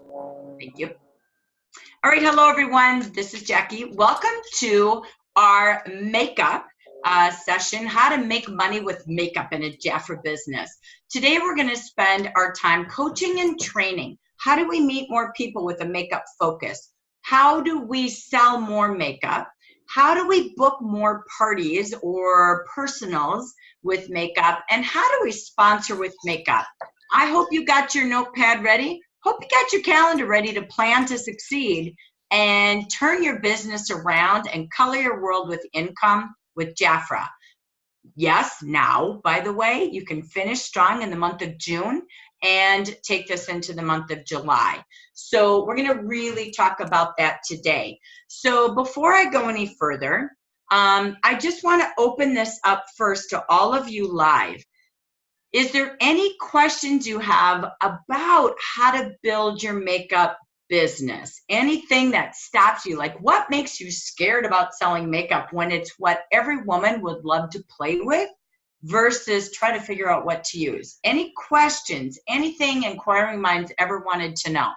Thank you. All right, hello everyone. This is Jackie. Welcome to our makeup session, how to make money with makeup in a Jafra business. Today we're going to spend our time coaching and training. How do we meet more people with a makeup focus? How do we sell more makeup? How do we book more parties or personals with makeup? And how do we sponsor with makeup? I hope you got your notepad ready. Hope you got your calendar ready to plan to succeed and turn your business around and color your world with income with Jafra. Yes, now, by the way, you can finish strong in the month of June and take this into the month of July. So we're going to really talk about that today. So before I go any further, I just want to open this up first to all of you live. Is there any questions you have about how to build your makeup business? Anything that stops you? Like, what makes you scared about selling makeup when it's what every woman would love to play with versus try to figure out what to use? Any questions? Anything inquiring minds ever wanted to know?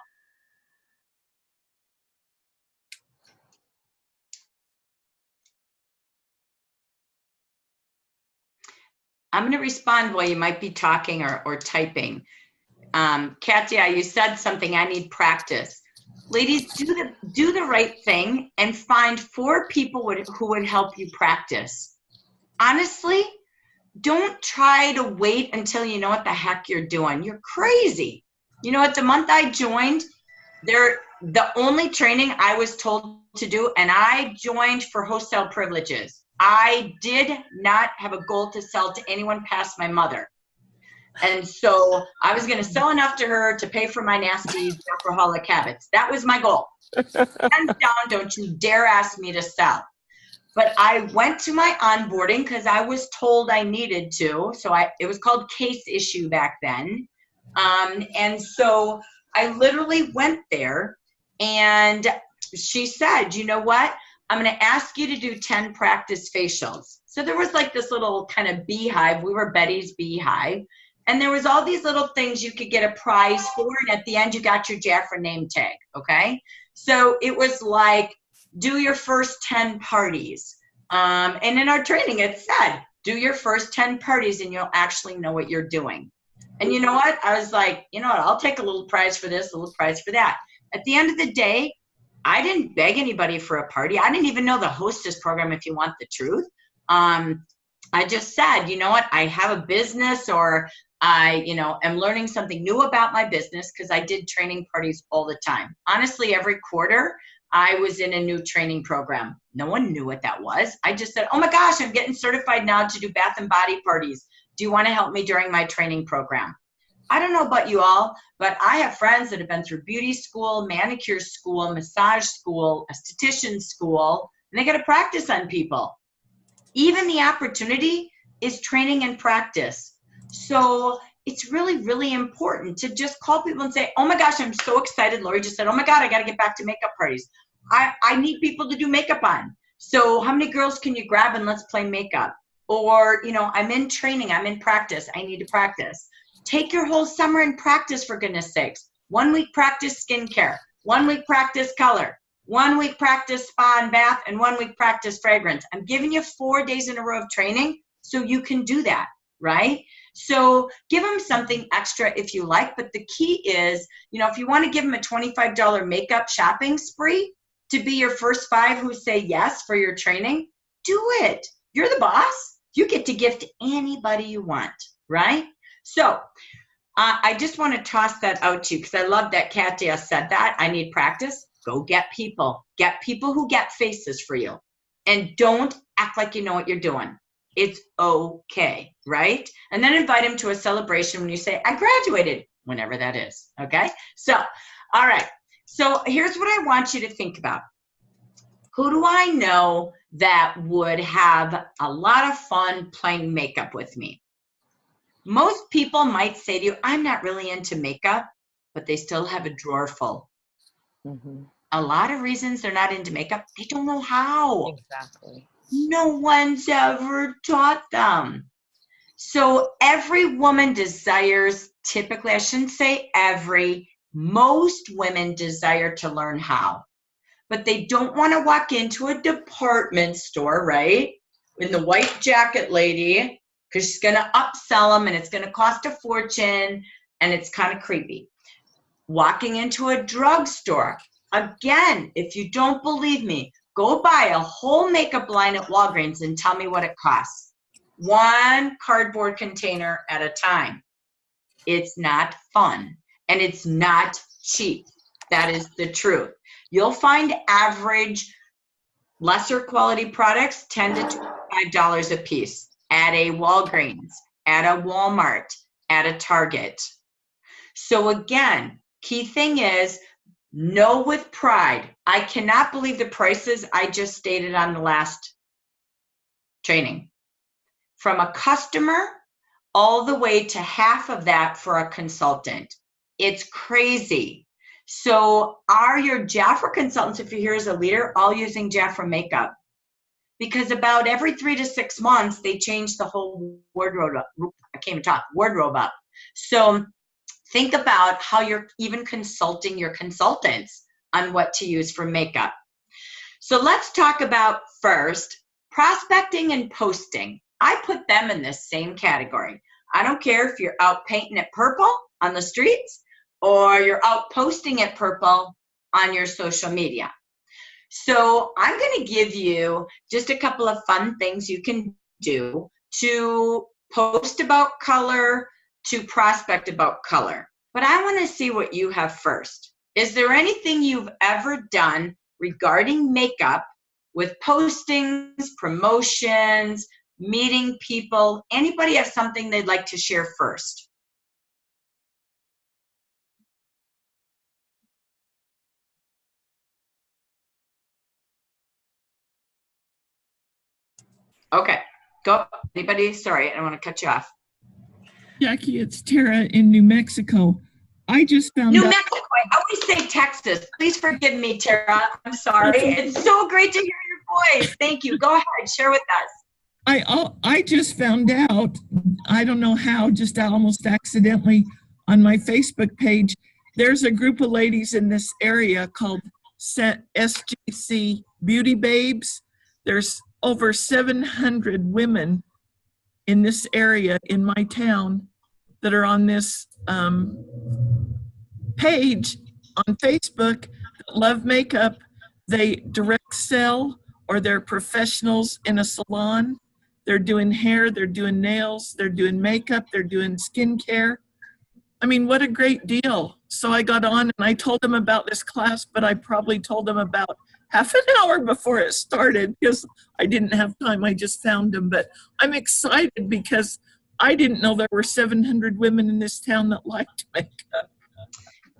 I'm going to respond while you might be talking or typing. Katya, you said something, I need practice. Ladies, do the right thing and find 4 people who would help you practice. Honestly, don't try to wait until you know what the heck you're doing. You're crazy. You know what, the month I joined, the only training I was told to do, and I joined for wholesale privileges. I did not have a goal to sell to anyone past my mother. And so I was going to sell enough to her to pay for my nasty alcoholic habits. That was my goal. Hands down, don't you dare ask me to sell. But I went to my onboarding because I was told I needed to. So it was called case issue back then. And so I literally went there and she said, you know what? I'm going to ask you to do 10 practice facials. So there was like this little kind of beehive. We were Betty's beehive. And there was all these little things you could get a prize for. And at the end, you got your Jafra name tag. Okay. So it was like, do your first 10 parties. And in our training, it said, do your first 10 parties and you'll actually know what you're doing. And you know what? I was like, you know what? I'll take a little prize for this, a little prize for that. At the end of the day, I didn't beg anybody for a party. I didn't even know the hostess program, if you want the truth. I just said, you know what? I have a business, or I, am learning something new about my business because I did training parties all the time. Honestly, every quarter, I was in a new training program. No one knew what that was. I just said, oh my gosh, I'm getting certified now to do bath and body parties. Do you want to help me during my training program? I don't know about you all, but I have friends that have been through beauty school, manicure school, massage school, esthetician school, and they got to practice on people. Even the opportunity is training and practice. So it's really, really important to just call people and say, oh my gosh, I'm so excited. Lori just said, oh my God, I got to get back to makeup parties. I need people to do makeup on. So how many girls can you grab and let's play makeup? Or, I'm in training, I'm in practice, I need to practice. Take your whole summer and practice, for goodness sakes. 1 week practice skincare, 1 week practice color, 1 week practice spa and bath, and 1 week practice fragrance. I'm giving you 4 days in a row of training so you can do that, right? So give them something extra if you like, but the key is, if you want to give them a $25 makeup shopping spree to be your first 5 who say yes for your training, do it. You're the boss. You get to gift anybody you want, right? So I just want to toss that out to you because I love that Katya said that. I need practice. Go get people. Get people who get faces for you. And don't act like you know what you're doing. It's okay, right? And then invite them to a celebration when you say, I graduated, whenever that is, okay? So, all right. So here's what I want you to think about. Who do I know that would have a lot of fun playing makeup with me? Most people might say to you, I'm not really into makeup, but they still have a drawer full. Mm-hmm. A lot of reasons they're not into makeup, they don't know how. Exactly. No one's ever taught them. So every woman desires, typically, I shouldn't say every, Most women desire to learn how, but they don't want to walk into a department store, right? In the white jacket lady, because she's going to upsell them and it's going to cost a fortune and it's kind of creepy. Walking into a drugstore, again, if you don't believe me, go buy a whole makeup line at Walgreens and tell me what it costs. One cardboard container at a time. It's not fun and it's not cheap. That is the truth. You'll find average, lesser quality products, $10 to $25 a piece at a Walgreens, at a Walmart, at a Target. So again, key thing is, know with pride. I cannot believe the prices I just stated on the last training. From a customer all the way to half of that for a consultant. It's crazy. So are your Jafra consultants, if you're here as a leader, all using Jafra makeup? Because about every 3 to 6 months, they change the whole wardrobe up. I can't even talk, wardrobe up. So think about how you're even consulting your consultants on what to use for makeup. So let's talk about first, prospecting and posting. I put them in this same category. I don't care if you're out painting it purple on the streets or you're out posting it purple on your social media. So I'm going to give you just a couple of fun things you can do to post about color, to prospect about color. But I want to see what you have first. Is there anything you've ever done regarding makeup with postings, promotions, meeting people? Anybody have something they'd like to share first? Okay, go. Anybody? Sorry, I don't want to cut you off. Jackie, it's Tara in New Mexico. I just found New out. Mexico. I always say Texas. Please forgive me, Tara. I'm sorry. It's so great to hear your voice. Thank you. Go ahead. Share with us. I just found out, I don't know how, just almost accidentally on my Facebook page, there's a group of ladies in this area called SGC Beauty Babes. There's over 700 women in this area in my town that are on this page on Facebook that love makeup. They direct sell or they're professionals in a salon. They're doing hair, they're doing nails, they're doing makeup, they're doing skincare. I mean, what a great deal. So I got on and I told them about this class, but I probably told them about half an hour before it started because I didn't have time. I just found them. But I'm excited because I didn't know there were 700 women in this town that liked makeup.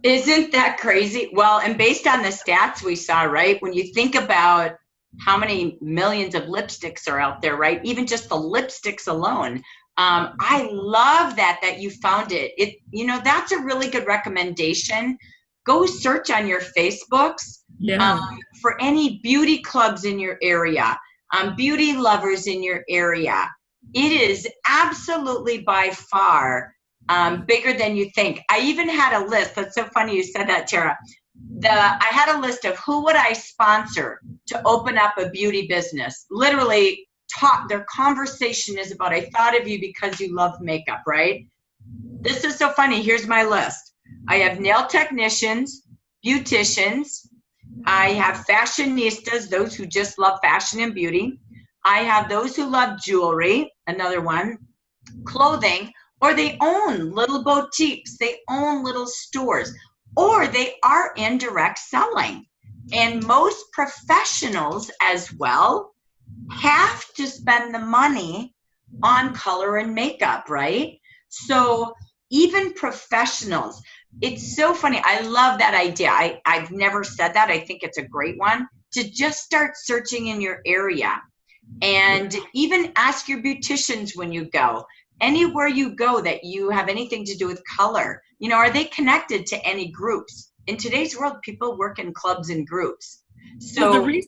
Isn't that crazy? Well, and based on the stats we saw, right? When you think about how many millions of lipsticks are out there, right? Even just the lipsticks alone. I love that you found it. That's a really good recommendation. Go search on your Facebooks for any beauty clubs in your area, beauty lovers in your area. It is absolutely by far bigger than you think. I even had a list. That's so funny you said that, Tara. I had a list of who would I sponsor to open up a beauty business. Literally, their conversation is about, I thought of you because you love makeup, right? This is so funny. Here's my list. I have nail technicians, beauticians. I have fashionistas, those who just love fashion and beauty. I have those who love jewelry, another one, clothing, or they own little boutiques. They own little stores, or they are in direct selling. And most professionals as well have to spend the money on color and makeup, right? So even professionals, it's so funny. I love that idea. I've never said that. I think it's a great one to just start searching in your area and even ask your beauticians when you go. Anywhere you go that you have anything to do with color, are they connected to any groups? In today's world, people work in clubs and groups. So well,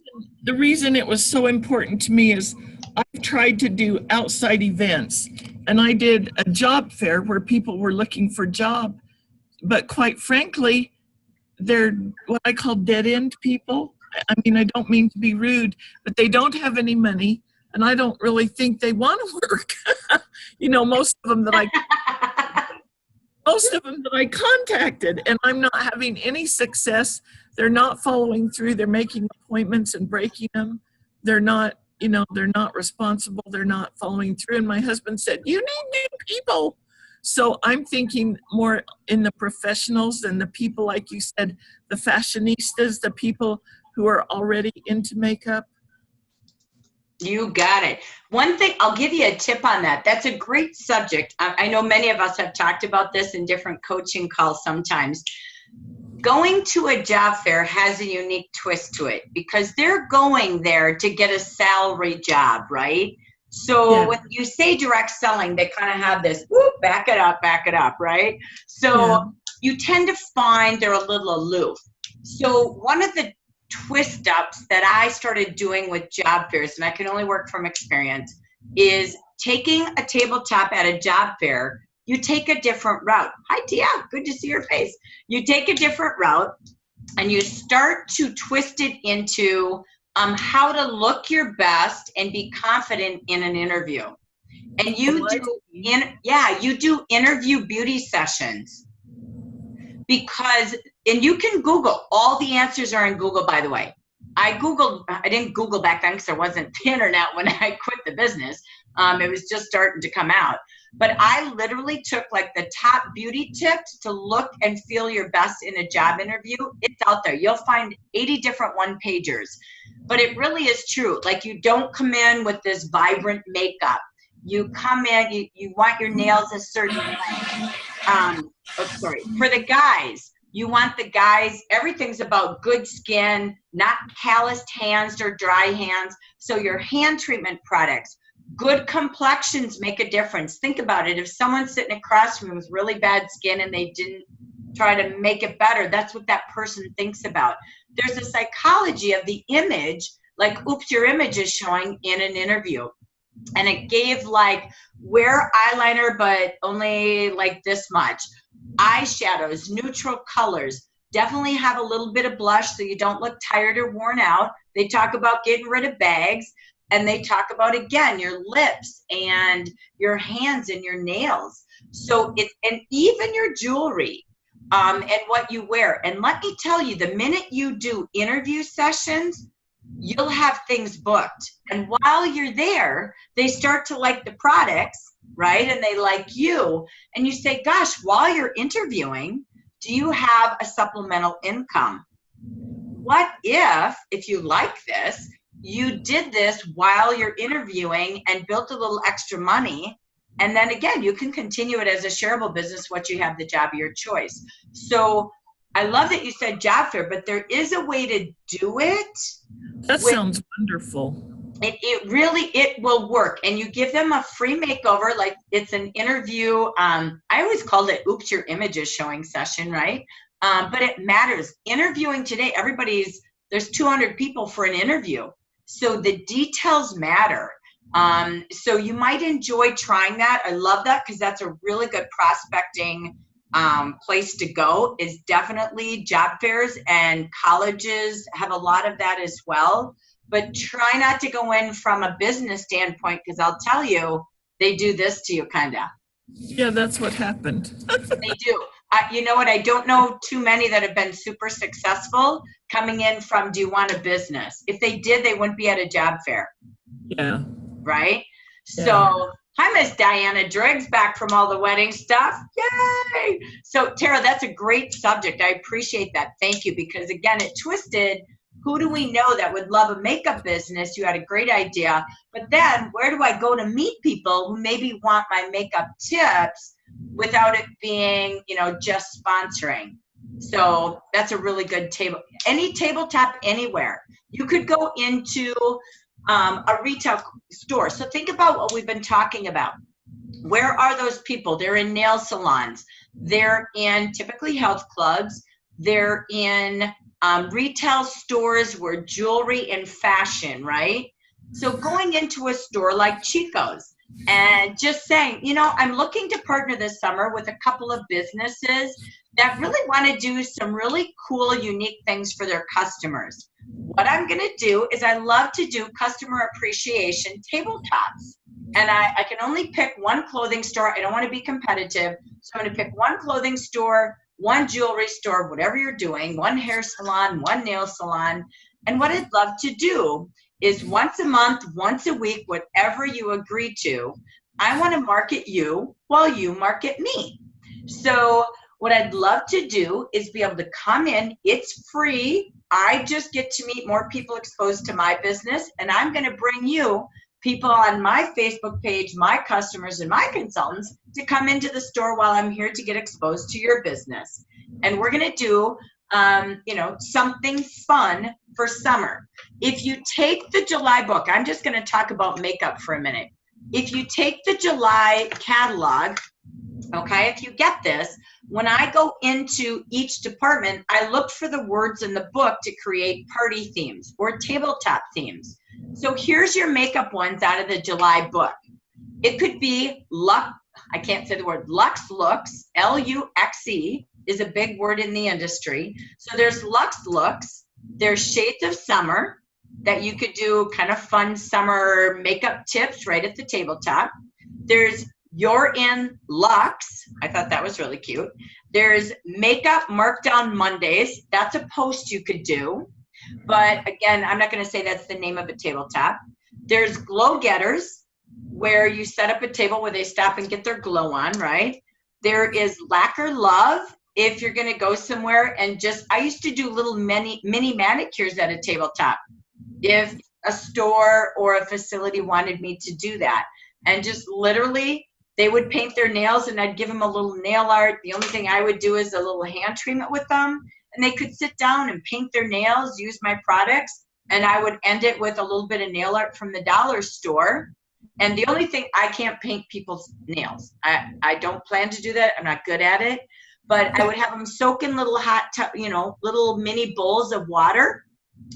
the reason it was so important to me is I've tried to do outside events, and I did a job fair where people were looking for job, but quite frankly, they're what I call dead end people. I mean, I don't mean to be rude, but they don't have any money, and I don't really think they want to work. Most of them that I contacted, and I'm not having any success. They're not following through. They're making appointments and breaking them. They're not, they're not responsible. They're not following through. And my husband said, "You need new people." So I'm thinking more in the professionals than the people, like you said, the fashionistas, the people who are already into makeup. You got it. One thing, I'll give you a tip on that. That's a great subject. I know many of us have talked about this in different coaching calls sometimes. Going to a job fair has a unique twist to it because they're going there to get a salary job, right? So when you say direct selling, they kind of have this, whoop, back it up, right? So you tend to find they're a little aloof. So one of the twist ups that I started doing with job fairs, and I can only work from experience, is taking a tabletop at a job fair. You take a different route. Hi, Tia. Good to see your face. You take a different route and you start to twist it into how to look your best and be confident in an interview. And you do interview beauty sessions because, and you can Google, all the answers are in Google, by the way. I didn't Google back then because there wasn't the internet when I quit the business. It was just starting to come out. But I literally took like the top beauty tips to look and feel your best in a job interview. It's out there. You'll find 80 different one-pagers. But it really is true. Like, you don't come in with this vibrant makeup. You come in, you want your nails a certain way. For the guys, you want the guys, everything's about good skin, not calloused hands or dry hands. So your hand treatment products, good complexions make a difference. Think about it. If someone's sitting across from you with really bad skin and they didn't try to make it better, that's what that person thinks about. There's a psychology of the image, like, oops, your image is showing in an interview. And it gave like, wear eyeliner, but only like this much. Eyeshadows, neutral colors. Definitely have a little bit of blush so you don't look tired or worn out. They talk about getting rid of bags. And they talk about, again, your lips and your hands and your nails. So and even your jewelry and what you wear. And let me tell you, the minute you do interview sessions, you'll have things booked. And while you're there, they start to like the products, right? And they like you. And you say, gosh, while you're interviewing, do you have a supplemental income? What if you like this, you did this while you're interviewing and built a little extra money, and then again, you can continue it as a shareable business once you have the job of your choice. So I love that you said job fair, but there is a way to do it. That sounds wonderful. It will work, and you give them a free makeover, like it's an interview. I always called it oops, your image is showing session, right? But it matters. Interviewing today, there's 200 people for an interview. So the details matter. So you might enjoy trying that. I love that because that's a really good prospecting place to go, is definitely job fairs, and colleges have a lot of that as well. But try not to go in from a business standpoint, because I'll tell you, they do this to you kind of. Yeah, that's what happened. They do. You know what? I don't know too many that have been super successful coming in from, do you want a business? If they did, they wouldn't be at a job fair. Yeah. Right? Yeah. So, hi, Miss Diana Driggs, back from all the wedding stuff. Yay! So, Tara, that's a great subject. I appreciate that. Thank you. Because, again, it twisted, who do we know that would love a makeup business? You had a great idea. But then, where do I go to meet people who maybe want my makeup tips without it being, just sponsoring? So that's a really good table. Any tabletop anywhere. You could go into a retail store. So think about what we've been talking about. Where are those people? They're in nail salons. They're in typically health clubs. They're in retail stores where jewelry and fashion, right? So going into a store like Chico's, and just saying, you know, I'm looking to partner this summer with a couple of businesses that really want to do some really cool, unique things for their customers. What I'm going to do is I love to do customer appreciation tabletops. And I can only pick one clothing store. I don't want to be competitive. So I'm going to pick one clothing store, one jewelry store, whatever you're doing, one hair salon, one nail salon. And what I'd love to do is once a month, once a week, whatever you agree to, I want to market you while you market me. So what I'd love to do is be able to come in. It's free. I just get to meet more people exposed to my business, and I'm going to bring you people on my Facebook page, my customers and my consultants to come into the store while I'm here to get exposed to your business. And we're going to do, you know, something fun for summer. If you take the July book, I'm just going to talk about makeup for a minute. If you take the July catalog, okay, if you get this, when I go into each department, I look for the words in the book to create party themes or tabletop themes. So here's your makeup ones out of the July book. It could be Lux, I can't say the word, Lux Looks, L-U-X-E is a big word in the industry. So there's Lux Looks, there's Shades of Summer that you could do kind of fun summer makeup tips right at the tabletop. There's You're in Lux. I thought that was really cute. There's Makeup Markdown Mondays. That's a post you could do. But again, I'm not going to say that's the name of a tabletop. There's Glow Getters, where you set up a table where they stop and get their glow on, right? There is Lacquer Love, if you're going to go somewhere and just, I used to do little mini manicures at a tabletop. If a store or a facility wanted me to do that, and just literally, they would paint their nails and I'd give them a little nail art. The only thing I would do is a little hand treatment with them. And they could sit down and paint their nails, use my products, and I would end it with a little bit of nail art from the dollar store. And the only thing, I can't paint people's nails. I don't plan to do that. I'm not good at it. But I would have them soak in little hot, you know, little mini bowls of water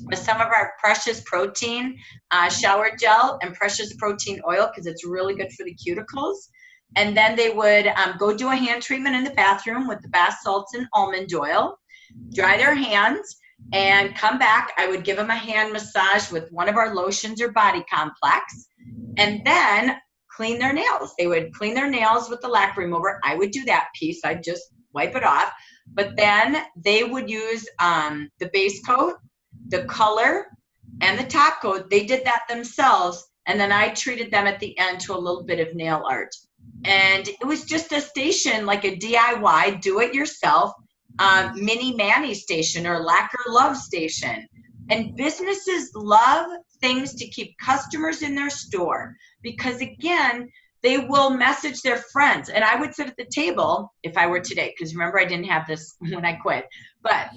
with some of our Precious Protein shower gel and Precious Protein oil, because it's really good for the cuticles. And then they would go do a hand treatment in the bathroom with the bath salts and almond oil, dry their hands, and come back. I would give them a hand massage with one of our lotions or body complex, and then clean their nails. They would clean their nails with the lac remover. I would do that piece. I'd just wipe it off. But then they would use the base coat, the color, and the top coat. They did that themselves, and then I treated them at the end to a little bit of nail art. And it was just a station, like a DIY, do-it-yourself, mini Manny station or Lacquer Love station. And businesses love things to keep customers in their store because, again, they will message their friends. And I would sit at the table if I were today, because remember, I didn't have this when I quit. But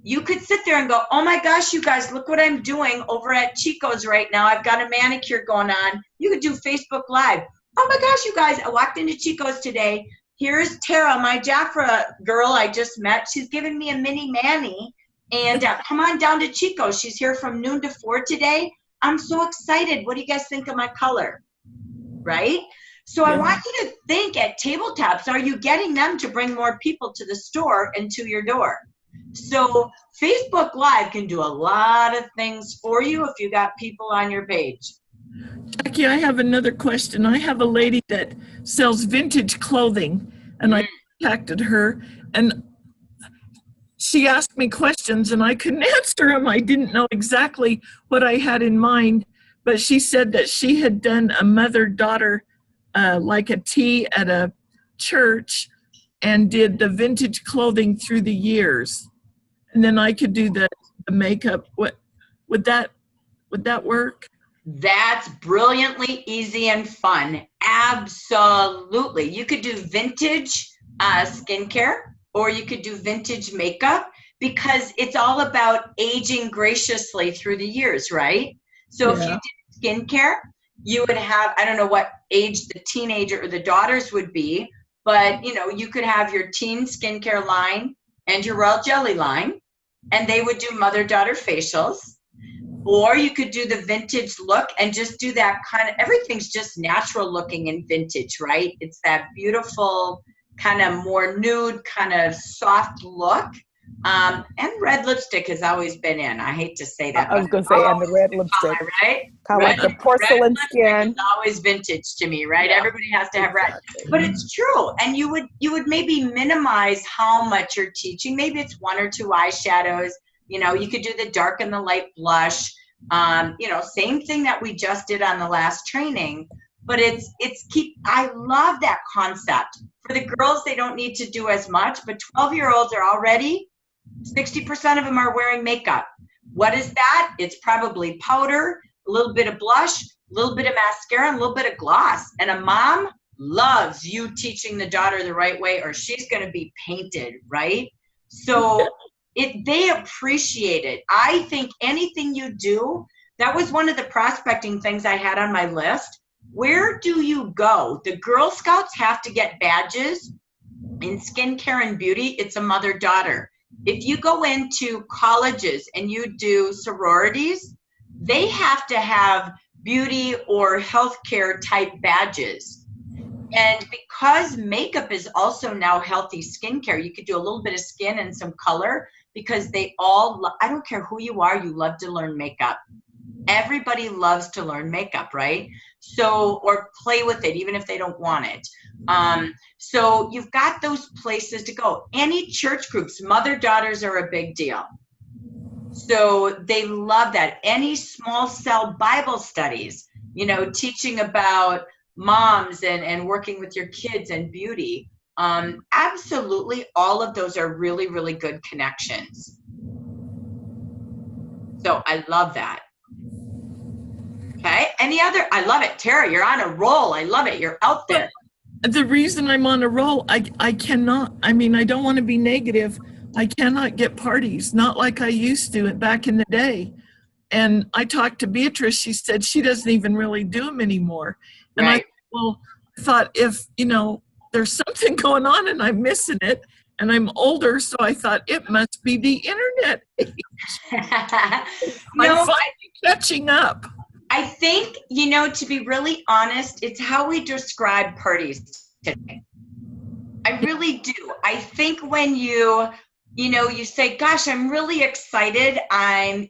you could sit there and go, oh my gosh, you guys, look what I'm doing over at Chico's right now. I've got a manicure going on. You could do Facebook Live. Oh my gosh, you guys, I walked into Chico's today. Here's Tara, my Jafra girl I just met. She's giving me a mini mani. And come on down to Chico's. She's here from noon to 4 today. I'm so excited. What do you guys think of my color? Right? So I want you to think at tabletops, are you getting them to bring more people to the store and to your door? So Facebook Live can do a lot of things for you if you got people on your page. Jackie, I have another question. I have a lady that sells vintage clothing, and I contacted her, and she asked me questions, and I couldn't answer them. I didn't know exactly what I had in mind, but she said that she had done a mother-daughter, like a tea at a church, and did the vintage clothing through the years. And then I could do the makeup. What would that work? That's brilliantly easy and fun. Absolutely. You could do vintage skincare, or you could do vintage makeup, because it's all about aging graciously through the years, right? So if you did skincare, you would have, I don't know what age the teenager or the daughters would be, but you know, you could have your teen skincare line and your Royal Jelly line, and they would do mother-daughter facials. Or you could do the vintage look and just do that kind of, everything's just natural looking in vintage, right? It's that beautiful kind of more nude, kind of soft look. And red lipstick has always been in. I hate to say that. I was going to say, and the red lipstick. Right? Kind of like the porcelain skin. It's always vintage to me, right? Yeah. Everybody has to have red. But it's true. And you would maybe minimize how much you're teaching. Maybe it's 1 or 2 eyeshadows. You could do the dark and the light blush. Same thing that we just did on the last training. But I love that concept. For the girls, they don't need to do as much, but 12-year-olds are already, 60% of them are wearing makeup. What is that? It's probably powder, a little bit of blush, a little bit of mascara, and a little bit of gloss. And a mom loves you teaching the daughter the right way, or she's going to be painted, right? So they appreciate it. I think anything you do, that was one of the prospecting things I had on my list. Where do you go? The Girl Scouts have to get badges in skincare and beauty. It's a mother-daughter. If you go into colleges and you do sororities, they have to have beauty or healthcare type badges. And because makeup is also now healthy skincare, you could do a little bit of skin and some color, because they all, I don't care who you are, you love to learn makeup. Everybody loves to learn makeup, right? So, or play with it, even if they don't want it. So you've got those places to go. Any church groups, mother-daughters are a big deal. So they love that. Any small cell Bible studies, teaching about moms and working with your kids and beauty. Absolutely, all of those are really, really good connections. So I love that. Okay, I love it. Tara, you're on a roll. I love it. You're out there. The reason I'm on a roll, I cannot, I don't want to be negative. I cannot get parties, not like I used to back in the day. And I talked to Beatrice, she said she doesn't even really do them anymore. And right. I thought if, there's something going on and I'm missing it, and I'm older, so I thought it must be the internet. I'm finally catching up. I think, to be really honest, it's how we describe parties today. I really do. I think when you say, gosh, I'm really excited. I'm,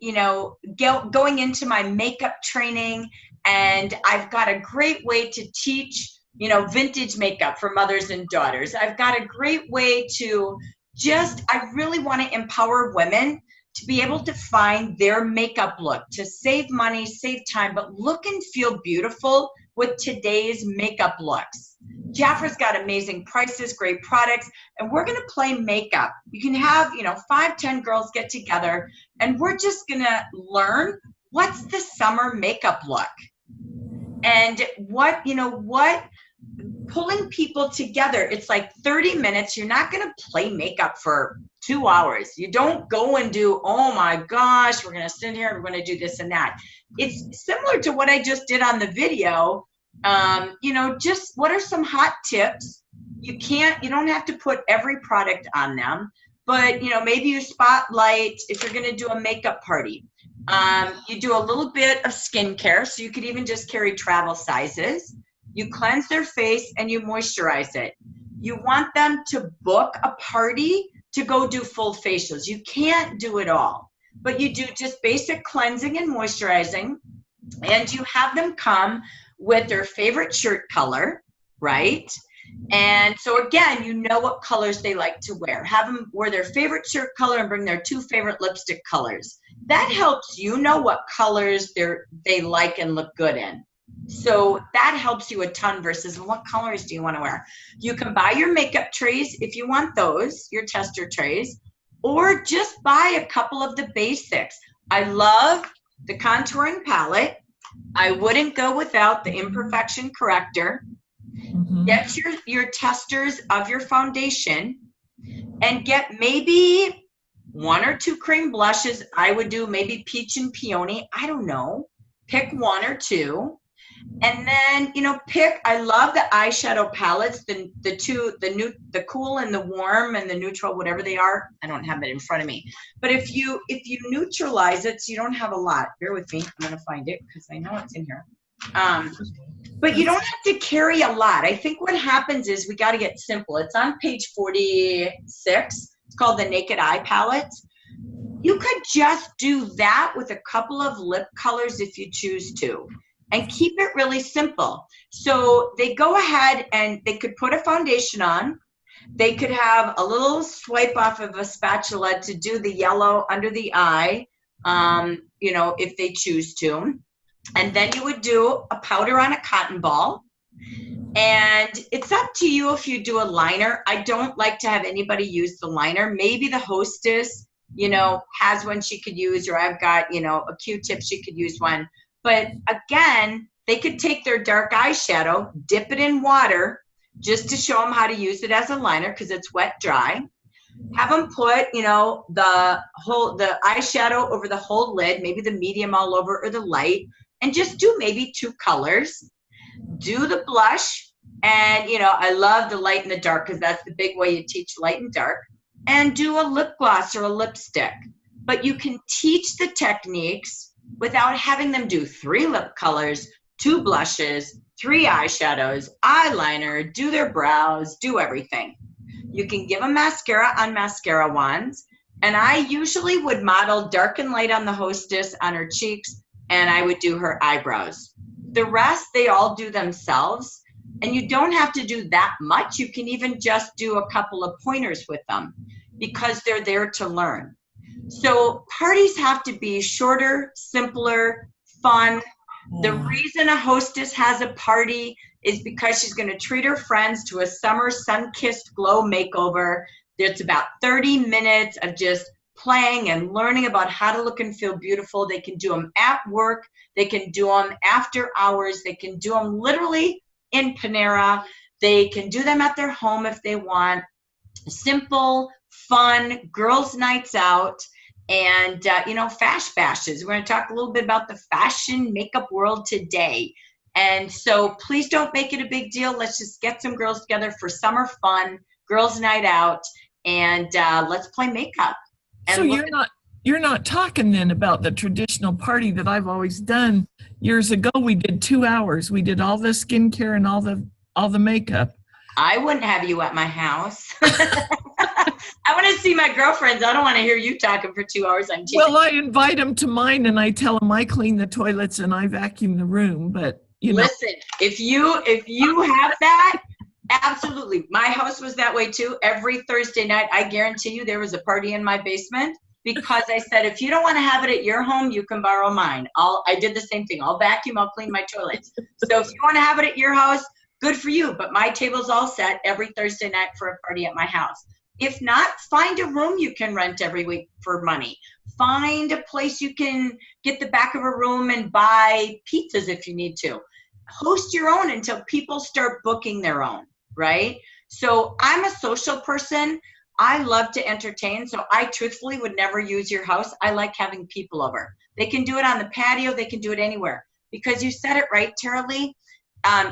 going into my makeup training, and I've got a great way to teach, vintage makeup for mothers and daughters. I've got a great way to I really want to empower women to be able to find their makeup look, to save money, save time, but look and feel beautiful with today's makeup looks. Jafra's got amazing prices, great products, and we're going to play makeup. You can have, 5, 10 girls get together, and we're just going to learn what's the summer makeup look. And what pulling people together, it's like 30 minutes. You're not going to play makeup for 2 hours. You don't go and do, oh my gosh, we're going to sit here and we're going to do this and that. It's similar to what I just did on the video. Just what are some hot tips? You don't have to put every product on them, but maybe you spotlight if you're going to do a makeup party. You do a little bit of skincare, so you could even just carry travel sizes. You cleanse their face and you moisturize it. You want them to book a party to go do full facials. You can't do it all, but you do just basic cleansing and moisturizing, and you have them come with their favorite shirt color, right? And so again, what colors they like to wear. Have them wear their favorite shirt color and bring their 2 favorite lipstick colors. That helps what colors they like and look good in. So that helps you a ton versus what colors do you want to wear. You can buy your makeup trays if you want those, your tester trays, or just buy a couple of the basics. I love the contouring palette. I wouldn't go without the imperfection corrector. Mm-hmm. Get your testers of your foundation, and get maybe 1 or 2 cream blushes. I would do maybe peach and peony. I don't know. Pick 1 or 2. And then, you know, I love the eyeshadow palettes, the cool and the warm and the neutral, whatever they are. I don't have it in front of me. But if you neutralize it so you don't have a lot, bear with me. I'm going to find it because I know it's in here. But you don't have to carry a lot. I think what happens is we got to get simple. It's on page 46. It's called the Naked Eye Palette. You could just do that with a couple of lip colors if you choose to, and keep it really simple. So they go ahead and they could put a foundation on. They could have a little swipe off of a spatula to do the yellow under the eye, you know, if they choose to. And then you would do a powder on a cotton ball. And it's up to you if you do a liner. I don't like to have anybody use the liner. Maybe the hostess, you know, has one she could use, or I've got, you know, a Q-tip, she could use one. But again, they could take their dark eyeshadow, dip it in water, just to show them how to use it as a liner because it's wet dry. Have them put, you know, the eyeshadow over the whole lid, maybe the medium all over or the light, and just do maybe 2 colors. Do the blush, and, you know, I love the light and the dark because that's the big way you teach light and dark. And do a lip gloss or a lipstick. But you can teach the techniques without having them do 3 lip colors, 2 blushes, 3 eyeshadows, eyeliner, do their brows, do everything. You can give them mascara on mascara wands. And I usually would model dark and light on the hostess on her cheeks, and I would do her eyebrows. The rest, they all do themselves. And you don't have to do that much. You can even just do a couple of pointers with them because they're there to learn. So parties have to be shorter, simpler, fun. The reason a hostess has a party is because she's going to treat her friends to a summer sun-kissed glow makeover. It's about 30 minutes of just playing and learning about how to look and feel beautiful. They can do them at work. They can do them after hours. They can do them literally in Panera. They can do them at their home if they want. Simple, fun, girls' nights out, and, you know, fash bashes. We're going to talk a little bit about the fashion makeup world today. And so please don't make it a big deal. Let's just get some girls together for summer fun, girls' night out, and let's play makeup. And so you're not talking then about the traditional party that I've always done. Years ago, we did 2 hours. We did all the skincare and all the makeup. I wouldn't have you at my house. I want to see my girlfriends. I don't want to hear you talking for 2 hours. I'm teaching. Well, I invite them to mine and I tell them I clean the toilets and I vacuum the room. But you know, listen, if you have that, absolutely. My house was that way too. Every Thursday night, I guarantee you, there was a party in my basement because I said, if you don't want to have it at your home, you can borrow mine. I did the same thing. I'll vacuum. I'll clean my toilets. So if you want to have it at your house, good for you. But my table's all set every Thursday night for a party at my house. If not, find a room you can rent every week for money. Find a place you can get the back of a room and buy pizzas if you need to. Host your own until people start booking their own, right? So I'm a social person. I love to entertain, so I truthfully would never use your house. I like having people over. They can do it on the patio. They can do it anywhere. Because you said it right, Tara Lee.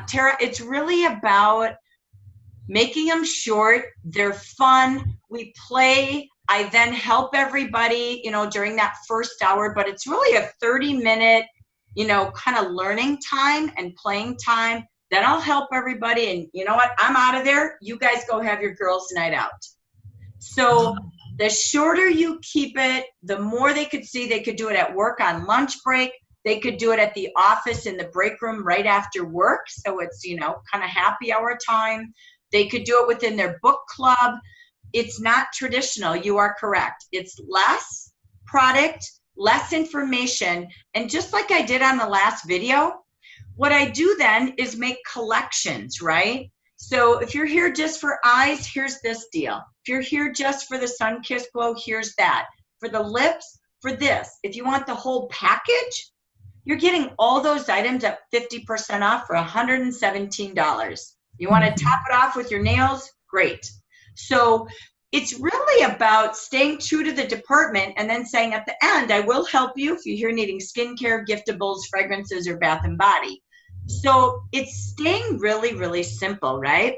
Tara, it's really about making them short. They're fun. We play. I then help everybody, you know, during that first hour, but it's really a 30-minute, you know, kind of learning time and playing time. Then I'll help everybody. And you know what? I'm out of there. You guys go have your girls' night out. So the shorter you keep it, the more they could see. They could do it at work on lunch break. They could do it at the office in the break room right after work. So it's, you know, kind of happy hour time. They could do it within their book club. It's not traditional. You are correct. It's less product, less information. And just like I did on the last video, what I do then is make collections, right? So if you're here just for eyes, here's this deal. If you're here just for the sun-kissed glow, here's that. For the lips, for this. If you want the whole package, you're getting all those items at 50% off for $117. You want to top it off with your nails? Great. So it's really about staying true to the department and then saying at the end, I will help you if you're here needing skincare, giftables, fragrances, or bath and body. So it's staying really, really simple, right?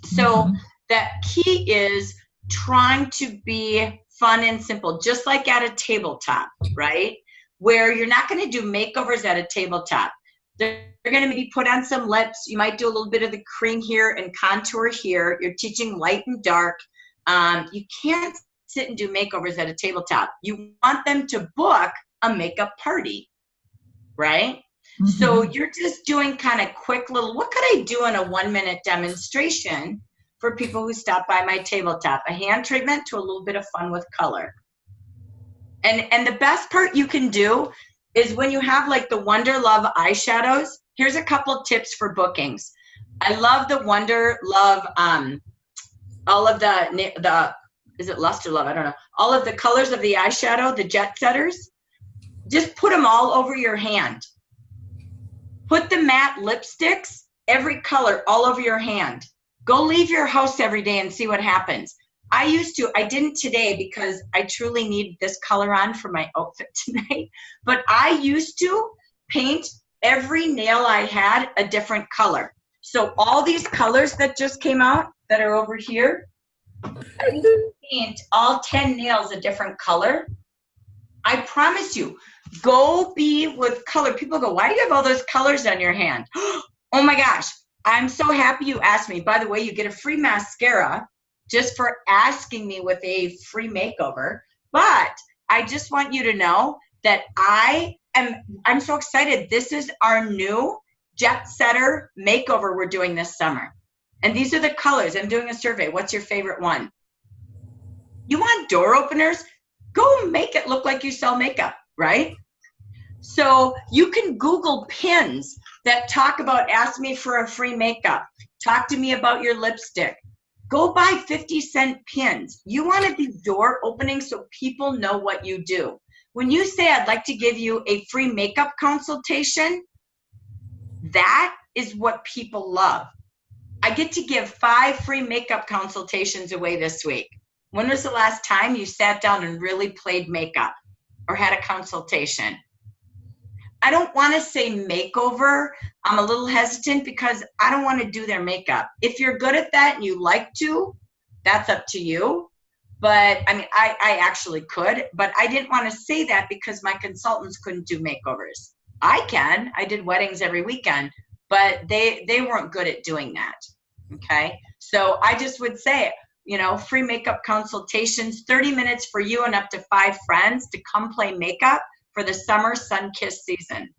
So that key is trying to be fun and simple, just like at a tabletop, right? Where you're not going to do makeovers at a tabletop. They're going to maybe put on some lips. You might do a little bit of the cream here and contour here. You're teaching light and dark. You can't sit and do makeovers at a tabletop. You want them to book a makeup party, right? So you're just doing kind of quick little, what could I do in a 1-minute demonstration for people who stop by my tabletop? A hand treatment to a little bit of fun with color. And the best part you can do is when you have like the Wonder Love eyeshadows, here's a couple tips for bookings. I love the Wonder Love, all of the, is it Luster Love? I don't know. All of the colors of the eyeshadow, the jet setters, just put them all over your hand. Put the matte lipsticks, every color, all over your hand. Go leave your house every day and see what happens. I didn't today because I truly need this color on for my outfit tonight, but I used to paint every nail I had a different color. So all these colors that just came out that are over here, I used to paint all 10 nails a different color. I promise you, go be with color. People go, why do you have all those colors on your hand? Oh my gosh, I'm so happy you asked me. By the way, you get a free mascara just for asking me with a free makeover. But I just want you to know that I'm so excited. This is our new jet setter makeover we're doing this summer. And these are the colors. I'm doing a survey. What's your favorite one? You want door openers? Go make it look like you sell makeup, right? So you can Google pins that talk about ask me for a free makeup. Talk to me about your lipstick. Go buy 50-cent pins. You want to do door openings so people know what you do. When you say I'd like to give you a free makeup consultation, that is what people love. I get to give 5 free makeup consultations away this week. When was the last time you sat down and really played makeup or had a consultation? I don't want to say makeover. I'm a little hesitant because I don't want to do their makeup. If you're good at that and you like to, that's up to you. But I mean, I actually could, but I didn't want to say that because my consultants couldn't do makeovers. I can. I did weddings every weekend, but they weren't good at doing that. Okay. So I just would say, you know, free makeup consultations, 30 minutes for you and up to 5 friends to come play makeup for the summer sun-kissed season.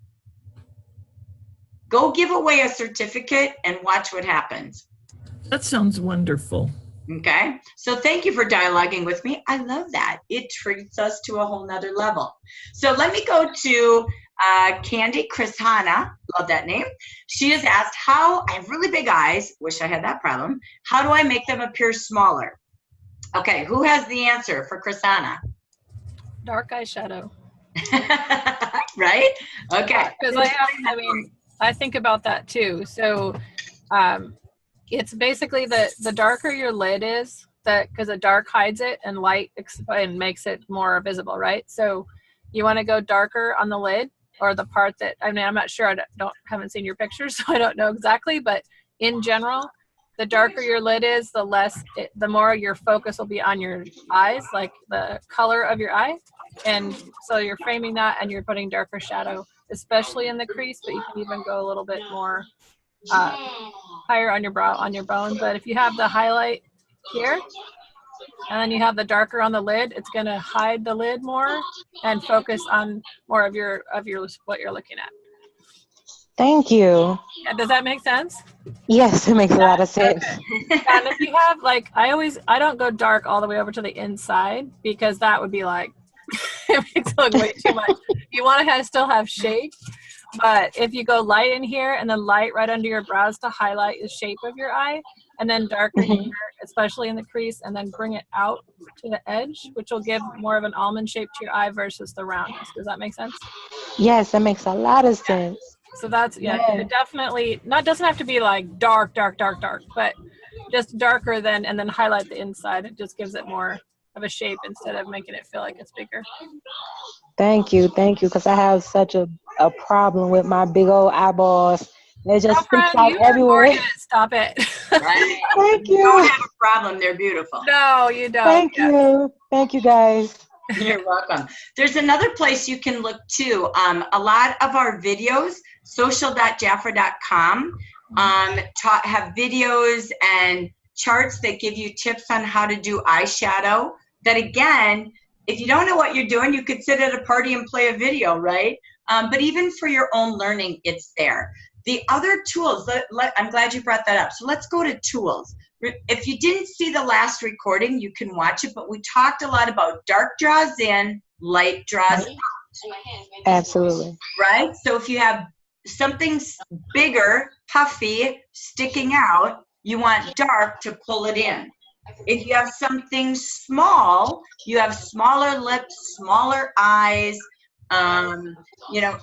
Go give away a certificate and watch what happens. That sounds wonderful. Okay, so thank you for dialoguing with me. I love that. It treats us to a whole nother level. So let me go to Candy Krishana, love that name. She has asked how, I have really big eyes, wish I had that problem. How do I make them appear smaller? Okay, who has the answer for Krishana? Dark eyeshadow. Right? Okay. Because I think about that too. So it's basically the darker your lid is, because the dark hides it and light and makes it more visible, right? So you want to go darker on the lid, or the part that, I mean, I'm not sure, haven't seen your pictures, so I don't know exactly, but in general, the darker your lid is, the more your focus will be on your eyes, like the color of your eye. And so you're framing that and you're putting darker shadow, especially in the crease, but you can even go a little bit more higher on your brow, on your bone. But if you have the highlight here and then you have the darker on the lid, it's going to hide the lid more and focus on more of your what you're looking at. Thank you. Yeah, does that make sense? Yes, it makes a lot of sense. And if you have, like, I don't go dark all the way over to the inside, because that would be like, it makes it look way too much. You want to still have shape, but if you go light in here and then light right under your brows to highlight the shape of your eye, and then darker here, especially in the crease, and then bring it out to the edge, which will give more of an almond shape to your eye versus the roundness. Does that make sense? Yes, that makes a lot of sense. So that's, it definitely doesn't have to be like dark, but just darker and then highlight the inside. It just gives it more of a shape instead of making it feel like it's bigger. Thank you, because I have such a problem with my big old eyeballs It just sticks Girlfriend, out you are everywhere. gorgeous. Stop it. Right? Thank You don't you. have a problem. They're beautiful. No, you don't. Thank Yeah. you. Thank you, guys. You're welcome. There's another place you can look too. A lot of our videos, social.jaffa.com, have videos and charts that give you tips on how to do eyeshadow. That again, if you don't know what you're doing, you could sit at a party and play a video, right? But even for your own learning, it's there. The other tools, I'm glad you brought that up. So let's go to tools. If you didn't see the last recording, you can watch it, but we talked a lot about dark draws in, light draws out. Absolutely. Right? So if you have something bigger, puffy, sticking out, you want dark to pull it in. If you have something small, you have smaller lips, smaller eyes,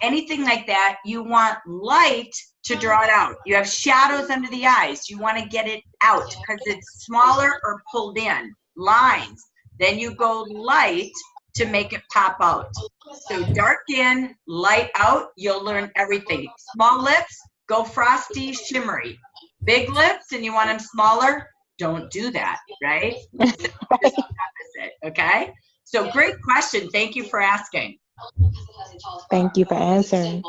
anything like that, you want light to draw it out. You have shadows under the eyes. You want to get it out because it's smaller or pulled in. Lines. Then you go light to make it pop out. So dark in, light out, you'll learn everything. Small lips, go frosty, shimmery. Big lips and you want them smaller, don't do that, right? Just opposite, okay? So great question. Thank you for asking. Thank you for answering.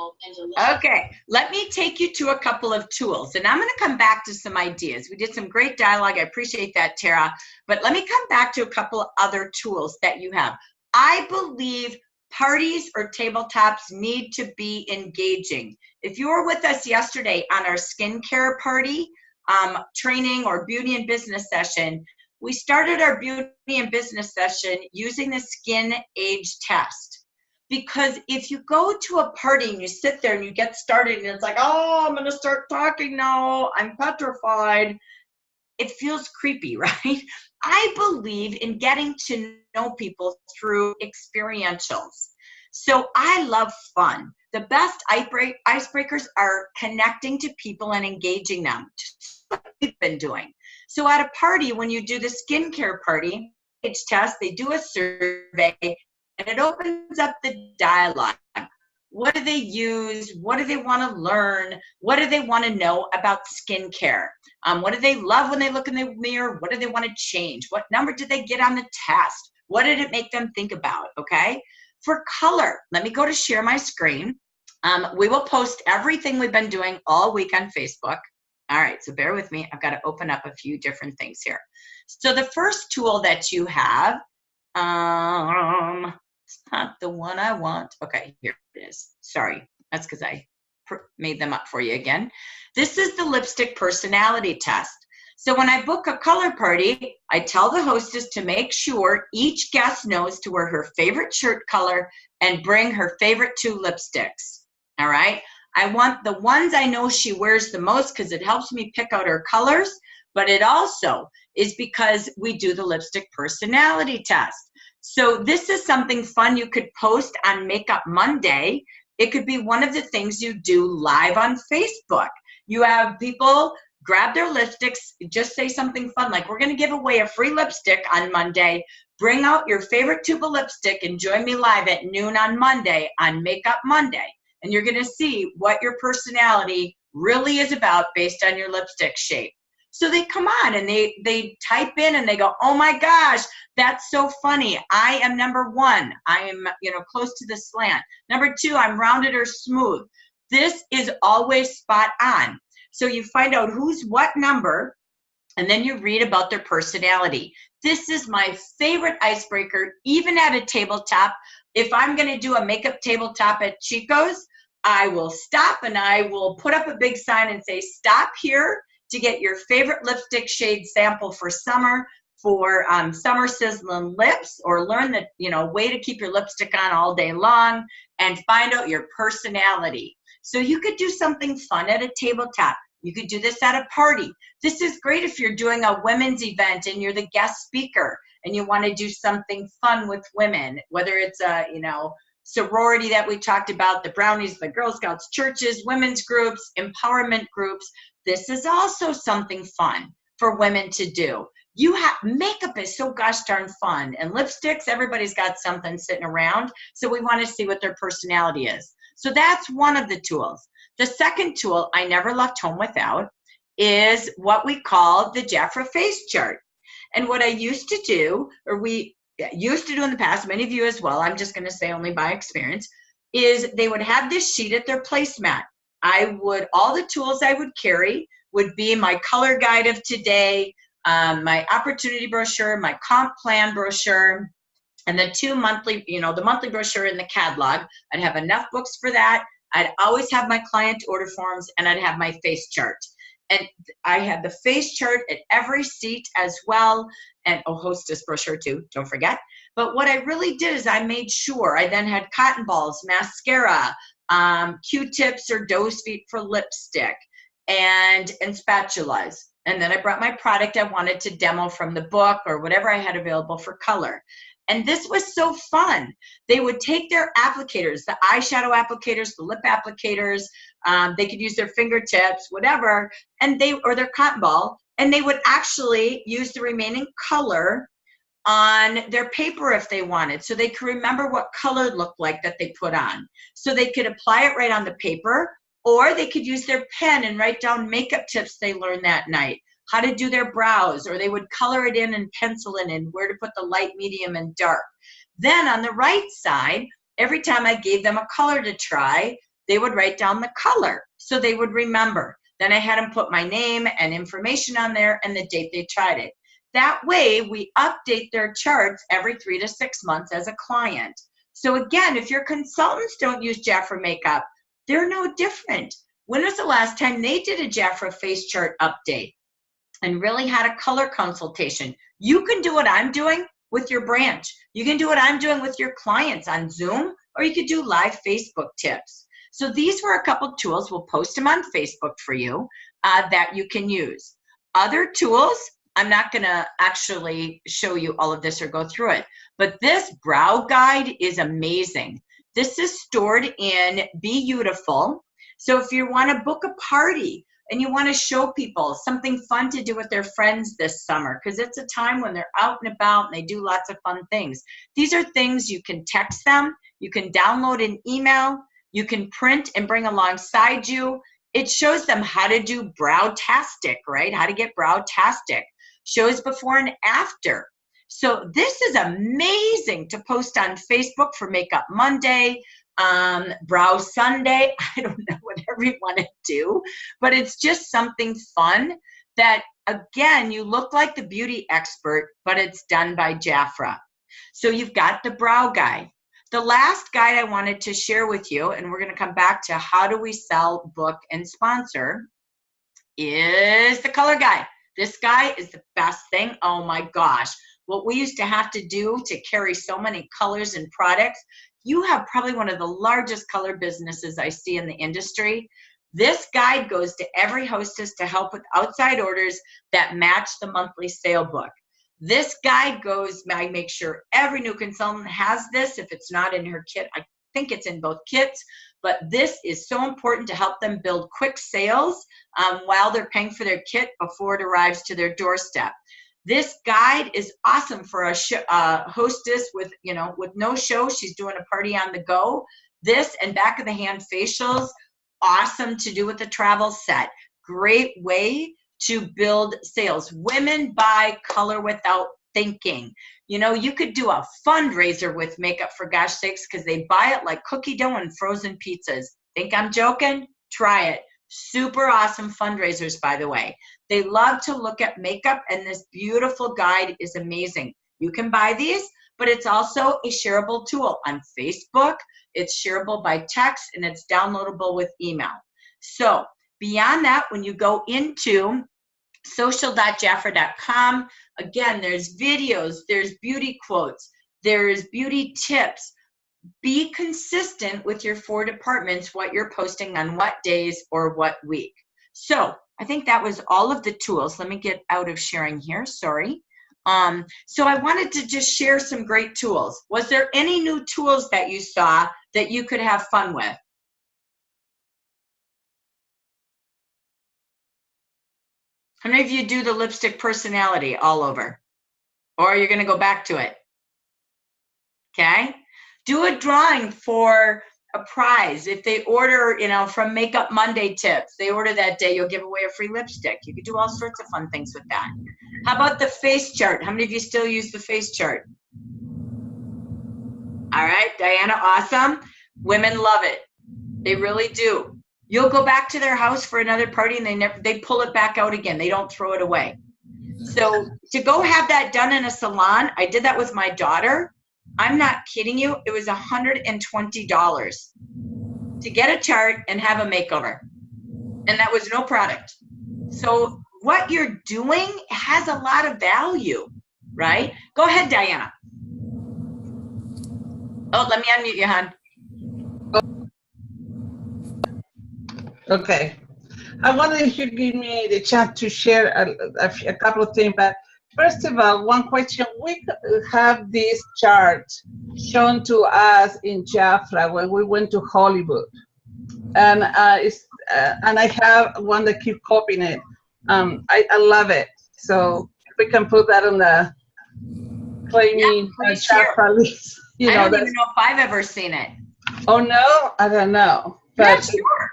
Okay, let me take you to a couple of tools, and I'm going to come back to some ideas. We did some great dialogue. I appreciate that, Tara. But let me come back to a couple of other tools that you have. I believe parties or tabletops need to be engaging. If you were with us yesterday on our skincare party training or beauty and business session, we started our beauty and business session using the skin age test. Because if you go to a party and you sit there and you get started and it's like, oh, I'm going to start talking now, I'm petrified, it feels creepy, right? I believe in getting to know people through experientials. So I love fun. The best icebreakers are connecting to people and engaging them. Just what we've been doing. So at a party, when you do the skincare party age test, they do a survey, and it opens up the dialogue. What do they use? What do they want to learn? What do they want to know about skincare? What do they love when they look in the mirror? What do they want to change? What number did they get on the test? What did it make them think about? Okay. For color, let me go to share my screen. We will post everything we've been doing all week on Facebook. All right, so bear with me. I've got to open up a few different things here. So the first tool that you have, it's not the one I want. Okay, here it is. Sorry, that's because I made them up for you again. This is the lipstick personality test. So when I book a color party, I tell the hostess to make sure each guest knows to wear her favorite shirt color and bring her favorite 2 lipsticks. All right. I want the ones I know she wears the most because it helps me pick out her colors, but it also is because we do the lipstick personality test. So this is something fun you could post on Makeup Monday. It could be one of the things you do live on Facebook. You have people grab their lipsticks, just say something fun like, we're going to give away a free lipstick on Monday. Bring out your favorite tube of lipstick and join me live at noon on Monday on Makeup Monday. And you're going to see what your personality really is about based on your lipstick shape. So they come on and they type in and they go, oh my gosh, that's so funny. I am number 1. I am, close to the slant. Number 2, I'm rounded or smooth. This is always spot on. So you find out who's what number, and then you read about their personality. This is my favorite icebreaker, even at a tabletop. If I'm going to do a makeup tabletop at Chico's, I will stop and I will put up a big sign and say, stop here to get your favorite lipstick shade sample for summer, for summer sizzling lips, or learn the way to keep your lipstick on all day long and find out your personality. So you could do something fun at a tabletop. You could do this at a party. This is great if you're doing a women's event and you're the guest speaker and you want to do something fun with women, whether it's a, sorority that we talked about, the Brownies, the Girl Scouts, churches, women's groups, empowerment groups. This is also something fun for women to do. Makeup is so gosh darn fun, and lipsticks, everybody's got something sitting around, so we want to see what their personality is. So that's one of the tools. The second tool I never left home without is what we call the Jafra face chart. And what I used to do, or we used to do in the past, many of you as well, I'm just going to say only by experience, is they would have this sheet at their placemat. All the tools I would carry would be my color guide of today, my opportunity brochure, my comp plan brochure, and the two monthly, the monthly brochure in the catalog. I'd have enough books for that. I'd always have my client order forms, and I'd have my face chart. And I had the face chart at every seat as well, and hostess brochure too, don't forget. But what I really did is I made sure I then had cotton balls, mascara, Q-tips or doe's feet for lipstick, and spatulas. And then I brought my product I wanted to demo from the book or whatever I had available for color. And this was so fun. They would take their applicators, the eyeshadow applicators, the lip applicators, they could use their fingertips, whatever, or their cotton ball, and they would actually use the remaining color on their paper if they wanted, so they could remember what color looked like that they put on. So they could apply it right on the paper, or they could use their pen and write down makeup tips they learned that night, how to do their brows, or they would color it in and pencil it in, where to put the light, medium, and dark. Then on the right side, every time I gave them a color to try, they would write down the color so they would remember. Then I had them put my name and information on there and the date they tried it. That way, we update their charts every 3 to 6 months as a client. So again, if your consultants don't use Jafra makeup, they're no different. When was the last time they did a Jafra face chart update and really had a color consultation? You can do what I'm doing with your branch. You can do what I'm doing with your clients on Zoom, or you could do live Facebook tips. So these were a couple tools. We'll post them on Facebook for you that you can use. Other tools, I'm not going to actually show you all of this or go through it, but this brow guide is amazing. This is stored in Be Beautiful. So if you want to book a party and you want to show people something fun to do with their friends this summer, because it's a time when they're out and about and they do lots of fun things. These are things you can text them, you can download an email, you can print and bring alongside you. It shows them how to do brow-tastic, right? How to get brow-tastic. Shows before and after. So this is amazing to post on Facebook for Makeup Monday, Brow Sunday. I don't know, whatever you want to do, but it's just something fun that, again, you look like the beauty expert, but it's done by Jafra. So you've got the brow guide. The last guide I wanted to share with you, and we're going to come back to how do we sell, book, and sponsor, is the color guide. This guy is the best thing. Oh my gosh. What we used to have to do to carry so many colors and products, you have probably one of the largest color businesses I see in the industry. This guide goes to every hostess to help with outside orders that match the monthly sale book. This guide goes, I make sure every new consultant has this. If it's not in her kit, I think it's in both kits, but this is so important to help them build quick sales while they're paying for their kit before it arrives to their doorstep. This guide is awesome for a hostess with no show. She's doing a party on the go. This and back of the hand facials, awesome to do with the travel set. Great way to build sales. Women buy color without thinking. You could do a fundraiser with makeup, for gosh sakes, because they buy it like cookie dough and frozen pizzas. Think I'm joking? Try it. Super awesome fundraisers, by the way. They love to look at makeup, and this beautiful guide is amazing. You can buy these, but it's also a shareable tool on Facebook. It's shareable by text, and it's downloadable with email. So beyond that, when you go into social.jafra.com, again, there's videos, there's beauty quotes, there's beauty tips. Be consistent with your 4 departments, what you're posting on what days or what week. So I think that was all of the tools. Let me get out of sharing here, sorry. So I wanted to just share some great tools. Was there any new tools that you saw that you could have fun with? How many of you do the lipstick personality all over? Or you're gonna go back to it? Okay. Do a drawing for a prize. If they order, you know, from Makeup Monday Tips, they order that day, you'll give away a free lipstick. You could do all sorts of fun things with that. How about the face chart? How many of you still use the face chart? All right, Diana, awesome. Women love it. They really do. You'll go back to their house for another party and they pull it back out again. They don't throw it away. So to go have that done in a salon, I did that with my daughter. I'm not kidding you. It was $120 to get a chart and have a makeover. And that was no product. So what you're doing has a lot of value, right? Go ahead, Diana. Oh, let me unmute you, hon. Okay. I wonder if you give me the chance to share a couple of things. But first of all, one question. We have this chart shown to us in Jafra when we went to Hollywood. And and I have one that keep copying it. I love it. So we can put that on the claiming Jafra list. You know, I don't even know if I've ever seen it. Oh, no? I don't know. But Yeah, sure.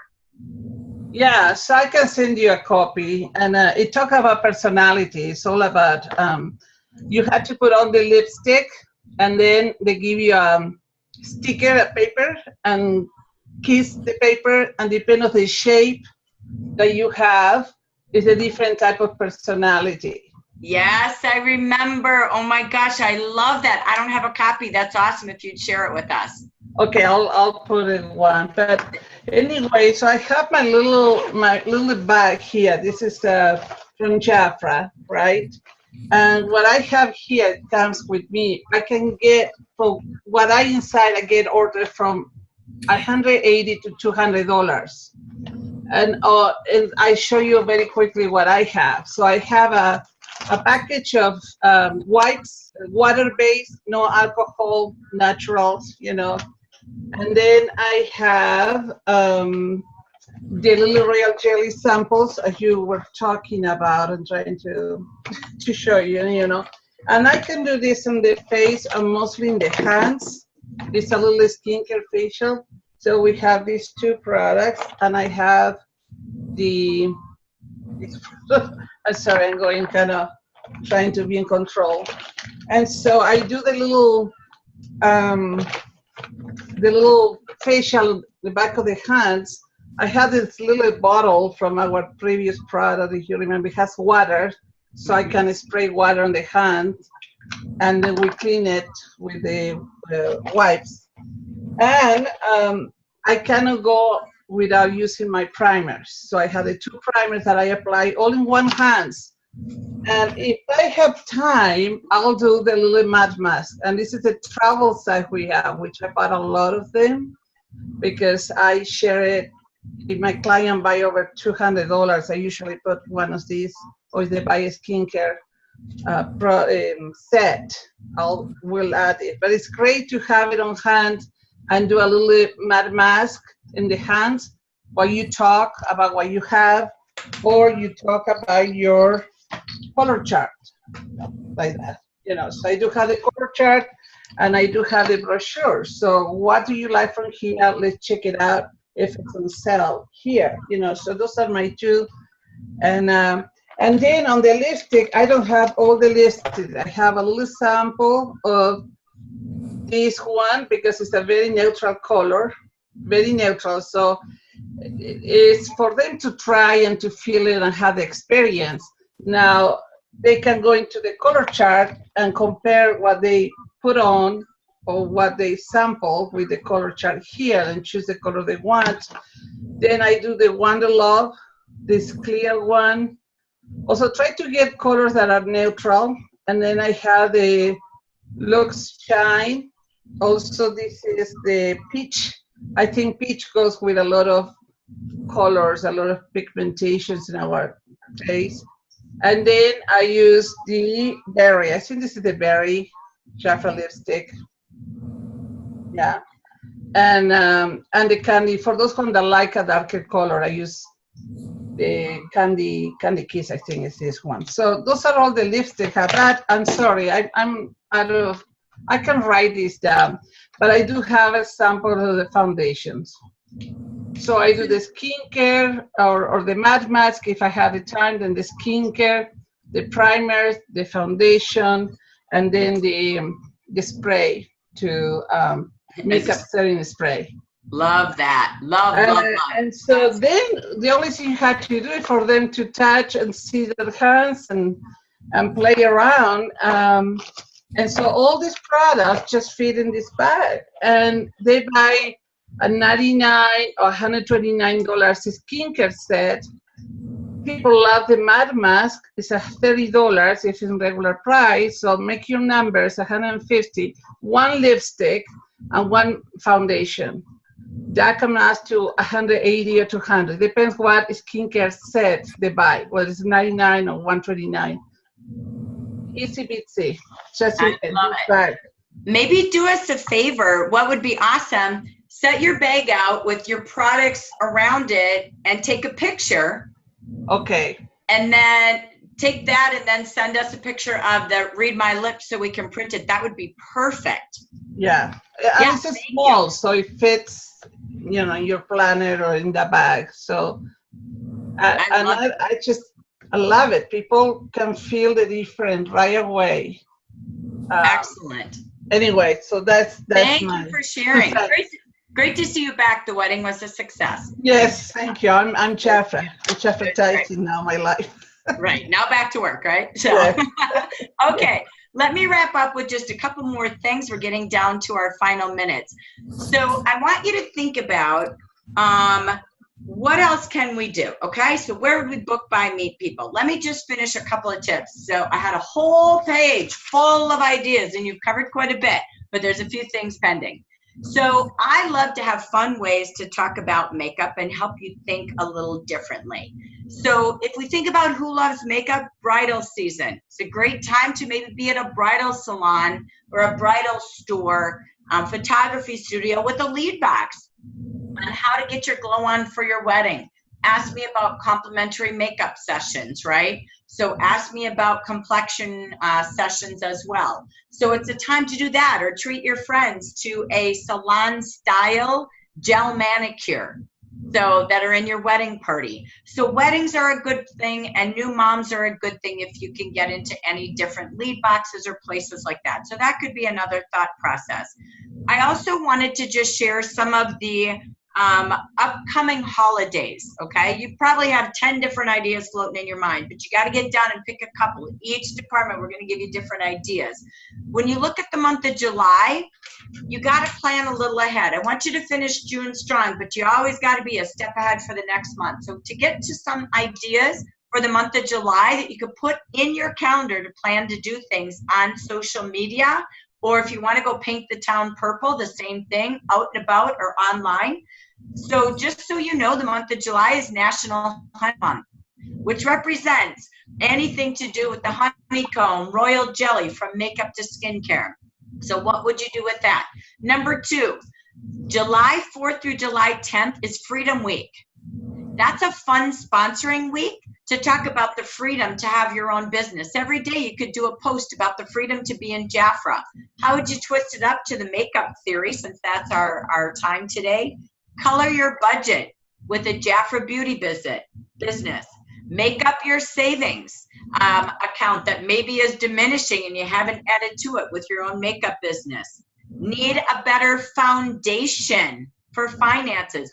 Yeah, so I can send you a copy, and it talks about personality. It's all about you have to put on the lipstick, and then they give you a sticker, a paper, and kiss the paper, and depending on the shape that you have, is a different type of personality. Yes, I remember. Oh my gosh, I love that. I don't have a copy. That's awesome if you'd share it with us. Okay, I'll put in one. But anyway, so I have my little bag here. This is from Jafra, right? And what I have here comes with me. I can get, for what I inside, I get orders from $180 to $200. And I show you very quickly what I have. So I have a package of wipes, water-based, no alcohol, naturals, you know. And then I have the little royal jelly samples as you were talking about and trying to show you, you know. And I can do this on the face and mostly in the hands. It's a little skincare facial. So we have these two products, and I have I'm sorry, I'm going kind of trying to be in control. And so I do the little facial, the back of the hands. I have this little bottle from our previous product, if you remember, it has water, so I can spray water on the hand, and then we clean it with the wipes. And I cannot go without using my primers. So I have the two primers that I apply all in one hand. And if I have time, I'll do the little matte mask. And this is the travel size we have, which I bought a lot of them because I share it. If my client buy over $200, I usually put one of these, or if they buy a skincare set, we'll add it. But it's great to have it on hand and do a little matte mask in the hands while you talk about what you have, or you talk about your color chart, like that, you know. So I do have the color chart, and I do have the brochure. So what do you like from here? Let's check it out if it's on sale here, you know. So those are my two. And then on the lipstick, I don't have all the lipstick. I have a little sample of this one because it's a very neutral color, very neutral. So it's for them to try and to feel it and have the experience. Now, they can go into the color chart and compare what they put on or what they sample with the color chart here and choose the color they want. Then I do the Wanderlove, this clear one. Also try to get colors that are neutral. And then I have the Lux Shine. Also, this is the peach. I think peach goes with a lot of colors, a lot of pigmentations in our face. And then I use the berry. I think this is the berry Jafra lipstick. Yeah. And the candy, for those ones that like a darker color, I use the Candy Kiss, I think is this one. So those are all the lipstick I have. I'm sorry, I'm out of I can write this down, but I do have a sample of the foundations. So I do the skincare or the matte mask if I have the time, then the skincare, the primer, the foundation, and then the spray to makeup setting spray. Love that. Love, love, love. And so then the only thing you have to do is for them to touch and see their hands and play around. And so all these products just fit in this bag. And they buy a $99 or $129 skincare set. People love the matte mask. It's a $30 if it's in regular price. So make your numbers $150. One lipstick and one foundation. That comes out to $180 or $200. Depends what skincare set they buy, whether it's $99 or $129. Easy peasy. Just I love it. bag. Maybe do us a favor. What would be awesome? Set your bag out with your products around it and take a picture. Okay. And then take that and then send us a picture of the Read My Lips so we can print it. That would be perfect. Yeah. Yeah, It's small, so it fits, you know, in your planner or in the bag. So I love it. People can feel the difference right away. Excellent. Anyway, so that's Thank you for sharing. Great to see you back. The wedding was a success. Yes, thank you. I'm Jaffa. I'm Jaffa now, my life. Right. Now back to work, right? So, Yes. Okay. Let me wrap up with just a couple more things. We're getting down to our final minutes. So I want you to think about what else can we do? Okay. So where would we book, buy, meet people? Let me just finish a couple of tips. So I had a whole page full of ideas and you've covered quite a bit, but there's a few things pending. So I love to have fun ways to talk about makeup and help you think a little differently. So if we think about who loves makeup, bridal season. It's a great time to maybe be at a bridal salon or a bridal store, photography studio with a lead box on how to get your glow on for your wedding. Ask me about complimentary makeup sessions, right? So ask me about complexion sessions as well. So it's a time to do that, or treat your friends to a salon style gel manicure so that are in your wedding party. So weddings are a good thing, and new moms are a good thing if you can get into any different lead boxes or places like that. So that could be another thought process. I also wanted to just share some of the upcoming holidays. Okay, you probably have 10 different ideas floating in your mind, but you got to get down and pick a couple. Each department, we're going to give you different ideas. When you look at the month of July, you got to plan a little ahead. I want you to finish June strong, but you always got to be a step ahead for the next month. So to get to some ideas for the month of July that you could put in your calendar to plan to do things on social media, or if you want to go paint the town purple, the same thing, out and about or online. So just so you know, the month of July is National Honey Month, which represents anything to do with the honeycomb, royal jelly, from makeup to skincare. So what would you do with that? Number 2, July 4th through July 10th is Freedom Week. That's a fun sponsoring week to talk about the freedom to have your own business. Every day you could do a post about the freedom to be in Jafra. How would you twist it up to the makeup theory, since that's our time today? Color your budget with a Jafra beauty business. Make up your savings account that maybe is diminishing and you haven't added to it with your own makeup business. Need a better foundation for finances.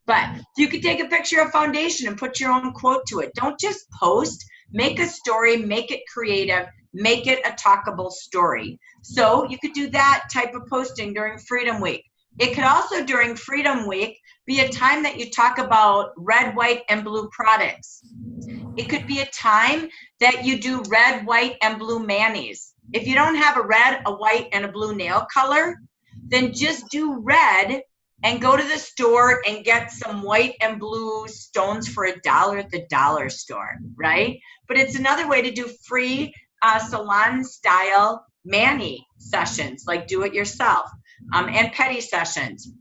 But you could take a picture of foundation and put your own quote to it. Don't just post. Make a story, make it creative, make it a talkable story. So you could do that type of posting during Freedom Week. It could also, during Freedom Week, be a time that you talk about red, white, and blue products. It could be a time that you do red, white, and blue manis. If you don't have a red, a white, and a blue nail color, then just do red and go to the store and get some white and blue stones for $1 at the dollar store, right? But it's another way to do free salon-style mani sessions, like do it yourself. And petty sessions.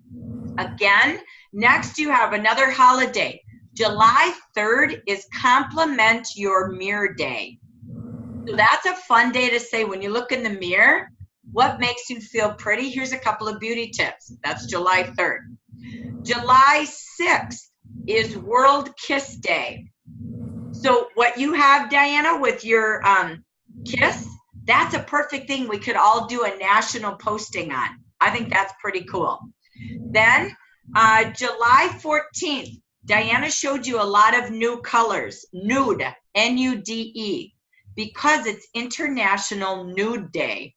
Again, next you have another holiday. July 3rd is Compliment Your Mirror Day. So that's a fun day to say, when you look in the mirror, What makes you feel pretty? Here's a couple of beauty tips. That's July 3rd. July 6th is World Kiss Day. So what you have, Diana, with your kiss, that's a perfect thing we could all do a national posting on. I think that's pretty cool. Then July 14th, Diana showed you a lot of new colors, nude, N-U-D-E, because it's International Nude Day.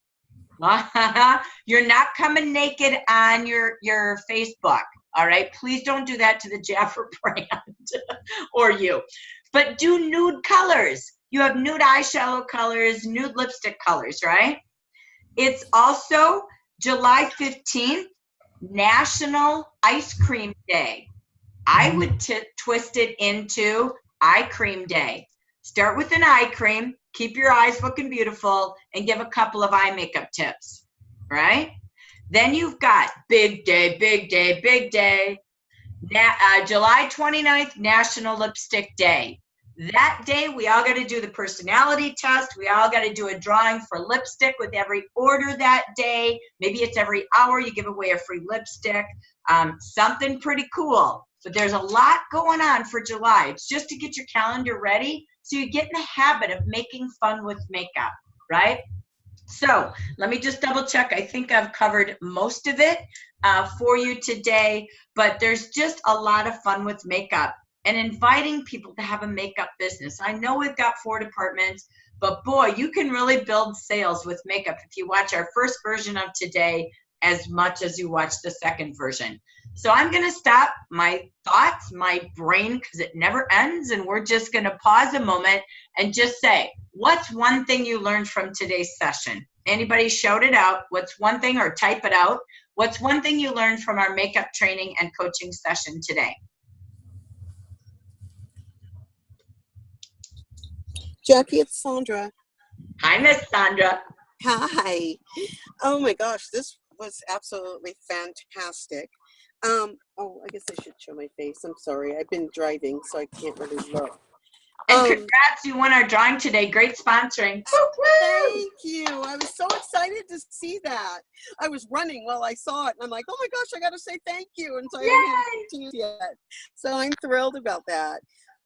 You're not coming naked on your Facebook, all right? Please don't do that to the Jaffer brand or you. But do nude colors. You have nude eyeshadow colors, nude lipstick colors, right? It's also July 15th, National Ice Cream Day. I would twist it into eye cream day. Start with an eye cream, keep your eyes looking beautiful, and give a couple of eye makeup tips, right? Then you've got big day, big day, big day. July 29th, National Lipstick Day. That day, we all got to do the personality test. We all got to do a drawing for lipstick with every order that day. Maybe it's every hour you give away a free lipstick. Something pretty cool. But there's a lot going on for July. It's just to get your calendar ready so you get in the habit of making fun with makeup, right? So let me just double check. I think I've covered most of it for you today, but there's just a lot of fun with makeup and inviting people to have a makeup business. I know we've got 4 departments, but boy, you can really build sales with makeup if you watch our first version of today as much as you watch the second version. So I'm going to stop my thoughts, my brain, because it never ends, and we're just going to pause a moment and just say, what's one thing you learned from today's session? Anybody shout it out. What's one thing, or type it out. What's one thing you learned from our makeup training and coaching session today? Jackie, it's Sandra. Hi, Miss Sandra. Hi. Oh my gosh, this was absolutely fantastic. Oh, I guess I should show my face. I'm sorry. I've been driving, so I can't really look. And congrats, you won our drawing today. Great sponsoring. Thank you. I was so excited to see that. I was running while I saw it, and I'm like, oh my gosh, I got to say thank you. And so I haven't had to you yet. So I'm thrilled about that.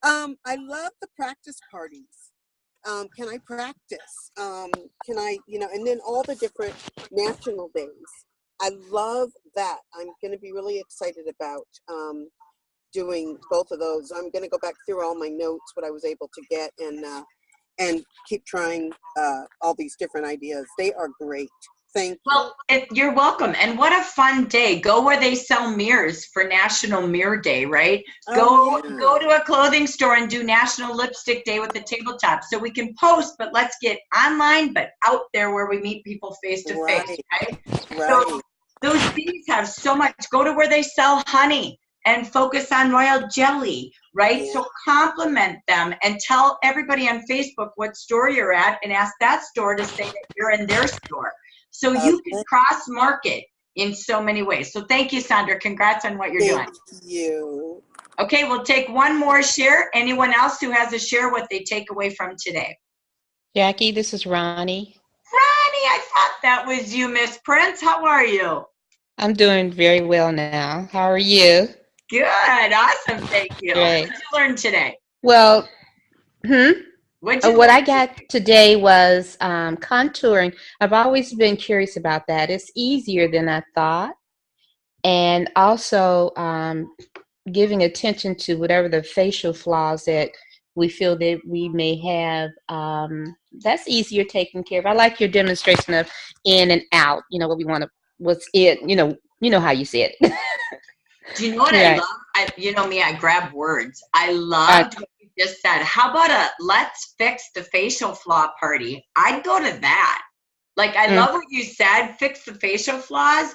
I love the practice parties. Can I practice? Can I, and then all the different national days. I love that. I'm going to be really excited about doing both of those. I'm going to go back through all my notes, what I was able to get, and keep trying all these different ideas. They are great. Thank you. Well, you're welcome. And what a fun day. Go where they sell mirrors for National Mirror Day, right? Go to a clothing store and do National Lipstick Day with the tabletop. So we can post, but let's get online, but out there where we meet people face to face, right? So those bees have so much. Go to where they sell honey and focus on royal jelly, right? Yeah. So compliment them and tell everybody on Facebook what store you're at and ask that store to say that you're in their store. So you can cross-market in so many ways. So thank you, Sandra. Congrats on what you're doing. Thank you. Okay, we'll take one more share. Anyone else who has a share what they take away from today? Jackie, this is Ronnie. Ronnie, I thought that was you, Miss Prince. How are you? I'm doing very well now. How are you? Good. Awesome. Thank you. Great. What did you learn today? Well, what I got today was contouring. I've always been curious about that. It's easier than I thought. And also giving attention to whatever the facial flaws that we feel that we may have. That's easier taken care of. I like your demonstration of in and out, what we want to, what's it, you know how you say it. Do you know what I love? You know me, I grab words. I loved what you just said. How about a let's fix the facial flaw party? I'd go to that. Like, I love what you said, fix the facial flaws.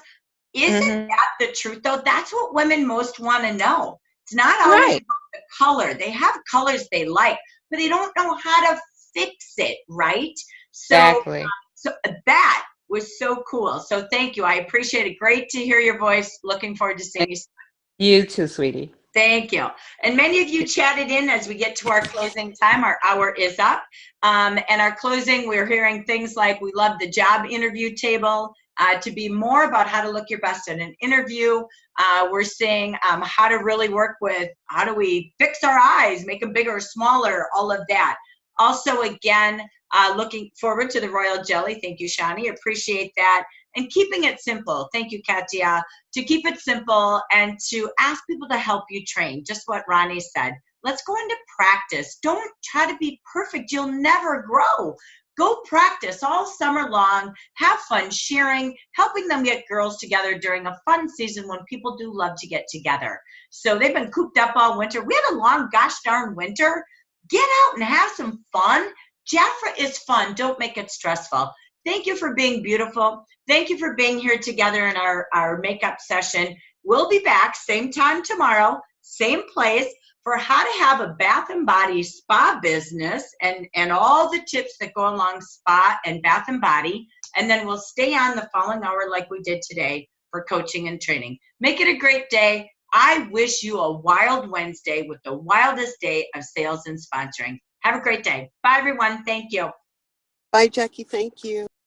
Isn't that the truth, though? That's what women most want to know. It's not always about the color. They have colors they like, but they don't know how to fix it, right? So, exactly. So that was so cool. So thank you. I appreciate it. Great to hear your voice. Looking forward to seeing you. You too, sweetie. Thank you. And many of you chatted in as we get to our closing time. Our hour is up. And our closing, we're hearing things like we love the job interview table to be more about how to look your best in an interview. We're seeing how to really work with, how do we fix our eyes, make them bigger or smaller, all of that. Also, again, looking forward to the royal jelly. Thank you, Shani. Appreciate that. And keeping it simple. Thank you, Katia. To keep it simple and to ask people to help you train. Just what Ronnie said. Let's go into practice. Don't try to be perfect. You'll never grow. Go practice all summer long. Have fun sharing, helping them get girls together during a fun season when people do love to get together. So they've been cooped up all winter. We had a long gosh darn winter. Get out and have some fun. Jafra is fun. Don't make it stressful. Thank you for being beautiful. Thank you for being here together in our makeup session. We'll be back same time tomorrow, same place, for how to have a bath and body spa business and all the tips that go along spa and bath and body. And then we'll stay on the following hour like we did today for coaching and training. Make it a great day. I wish you a wild Wednesday with the wildest day of sales and sponsoring. Have a great day. Bye, everyone. Thank you. Bye, Jackie. Thank you.